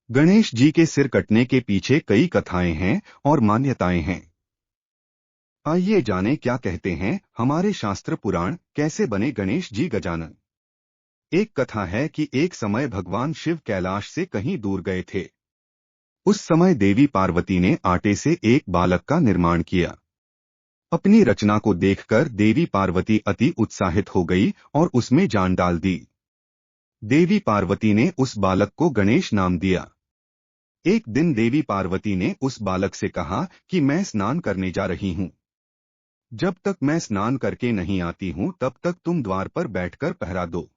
गणेश जी के सिर कटने के पीछे कई कथाएं हैं और मान्यताएं हैं। आइए जानें क्या कहते हैं हमारे शास्त्र पुराण, कैसे बने गणेश जी गजानन। एक कथा है कि एक समय भगवान शिव कैलाश से कहीं दूर गए थे। उस समय देवी पार्वती ने आटे से एक बालक का निर्माण किया। अपनी रचना को देखकर देवी पार्वती अति उत्साहित हो गई और उसमें जान डाल दी। देवी पार्वती ने उस बालक को गणेश नाम दिया। एक दिन देवी पार्वती ने उस बालक से कहा कि मैं स्नान करने जा रही हूँ। जब तक मैं स्नान करके नहीं आती हूँ तब तक तुम द्वार पर बैठकर पहरा दो।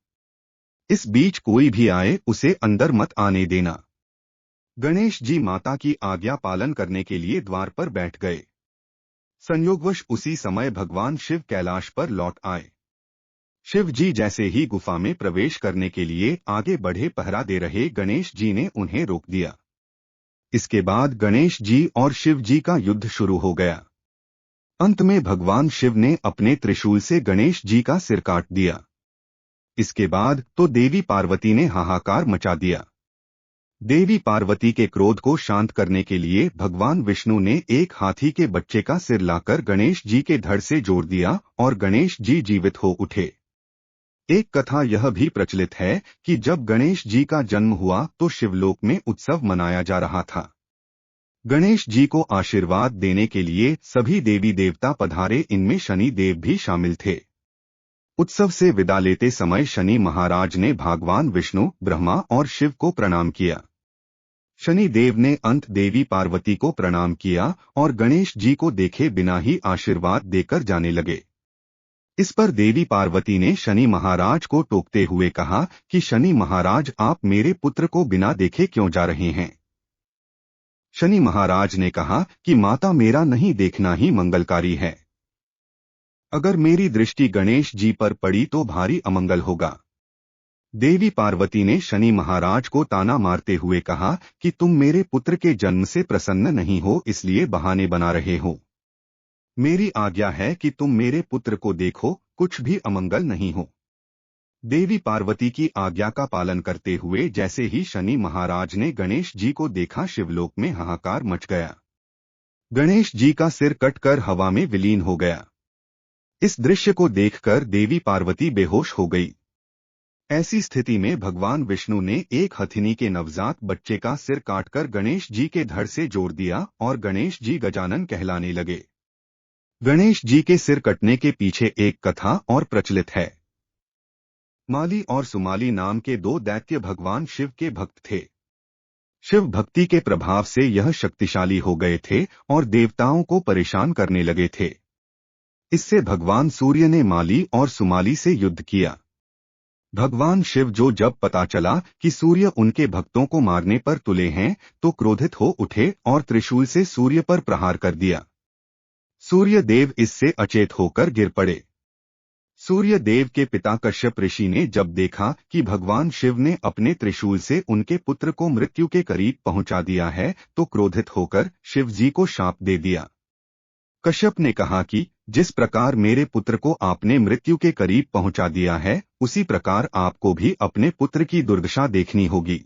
इस बीच कोई भी आए उसे अंदर मत आने देना। गणेश जी माता की आज्ञा पालन करने के लिए द्वार पर बैठ गए। संयोगवश उसी समय भगवान शिव कैलाश पर लौट आए। शिव जी जैसे ही गुफा में प्रवेश करने के लिए आगे बढ़े, पहरा दे रहे गणेश जी ने उन्हें रोक दिया। इसके बाद गणेश जी और शिव जी का युद्ध शुरू हो गया। अंत में भगवान शिव ने अपने त्रिशूल से गणेश जी का सिर काट दिया। इसके बाद तो देवी पार्वती ने हाहाकार मचा दिया। देवी पार्वती के क्रोध को शांत करने के लिए भगवान विष्णु ने एक हाथी के बच्चे का सिर लाकर गणेश जी के धड़ से जोड़ दिया और गणेश जी जीवित हो उठे। एक कथा यह भी प्रचलित है कि जब गणेश जी का जन्म हुआ तो शिवलोक में उत्सव मनाया जा रहा था। गणेश जी को आशीर्वाद देने के लिए सभी देवी देवता पधारे, इनमें शनि देव भी शामिल थे। उत्सव से विदा लेते समय शनि महाराज ने भगवान विष्णु, ब्रह्मा और शिव को प्रणाम किया। शनि देव ने अंत देवी पार्वती को प्रणाम किया और गणेश जी को देखे बिना ही आशीर्वाद देकर जाने लगे। इस पर देवी पार्वती ने शनि महाराज को टोकते हुए कहा कि शनि महाराज, आप मेरे पुत्र को बिना देखे क्यों जा रहे हैं। शनि महाराज ने कहा कि माता, मेरा नहीं देखना ही मंगलकारी है। अगर मेरी दृष्टि गणेश जी पर पड़ी तो भारी अमंगल होगा। देवी पार्वती ने शनि महाराज को ताना मारते हुए कहा कि तुम मेरे पुत्र के जन्म से प्रसन्न नहीं हो, इसलिए बहाने बना रहे हो। मेरी आज्ञा है कि तुम मेरे पुत्र को देखो, कुछ भी अमंगल नहीं हो। देवी पार्वती की आज्ञा का पालन करते हुए जैसे ही शनि महाराज ने गणेश जी को देखा, शिवलोक में हाहाकार मच गया। गणेश जी का सिर कटकर हवा में विलीन हो गया। इस दृश्य को देखकर देवी पार्वती बेहोश हो गई। ऐसी स्थिति में भगवान विष्णु ने एक हथिनी के नवजात बच्चे का सिर काटकर गणेश जी के धड़ से जोड़ दिया और गणेश जी गजानन कहलाने लगे। गणेश जी के सिर कटने के पीछे एक कथा और प्रचलित है। माली और सुमाली नाम के दो दैत्य भगवान शिव के भक्त थे। शिव भक्ति के प्रभाव से यह शक्तिशाली हो गए थे और देवताओं को परेशान करने लगे थे। इससे भगवान सूर्य ने माली और सुमाली से युद्ध किया। भगवान शिव जो जब पता चला कि सूर्य उनके भक्तों को मारने पर तुले हैं तो क्रोधित हो उठे और त्रिशूल से सूर्य पर प्रहार कर दिया। सूर्य देव इससे अचेत होकर गिर पड़े। सूर्य देव के पिता कश्यप ऋषि ने जब देखा कि भगवान शिव ने अपने त्रिशूल से उनके पुत्र को मृत्यु के करीब पहुंचा दिया है तो क्रोधित होकर शिव जी को शाप दे दिया। कश्यप ने कहा कि जिस प्रकार मेरे पुत्र को आपने मृत्यु के करीब पहुंचा दिया है, उसी प्रकार आपको भी अपने पुत्र की दुर्दशा देखनी होगी।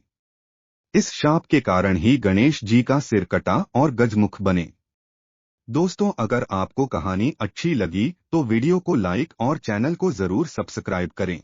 इस शाप के कारण ही गणेश जी का सिर कटा और गजमुख बने। दोस्तों, अगर आपको कहानी अच्छी लगी तो वीडियो को लाइक और चैनल को जरूर सब्सक्राइब करें।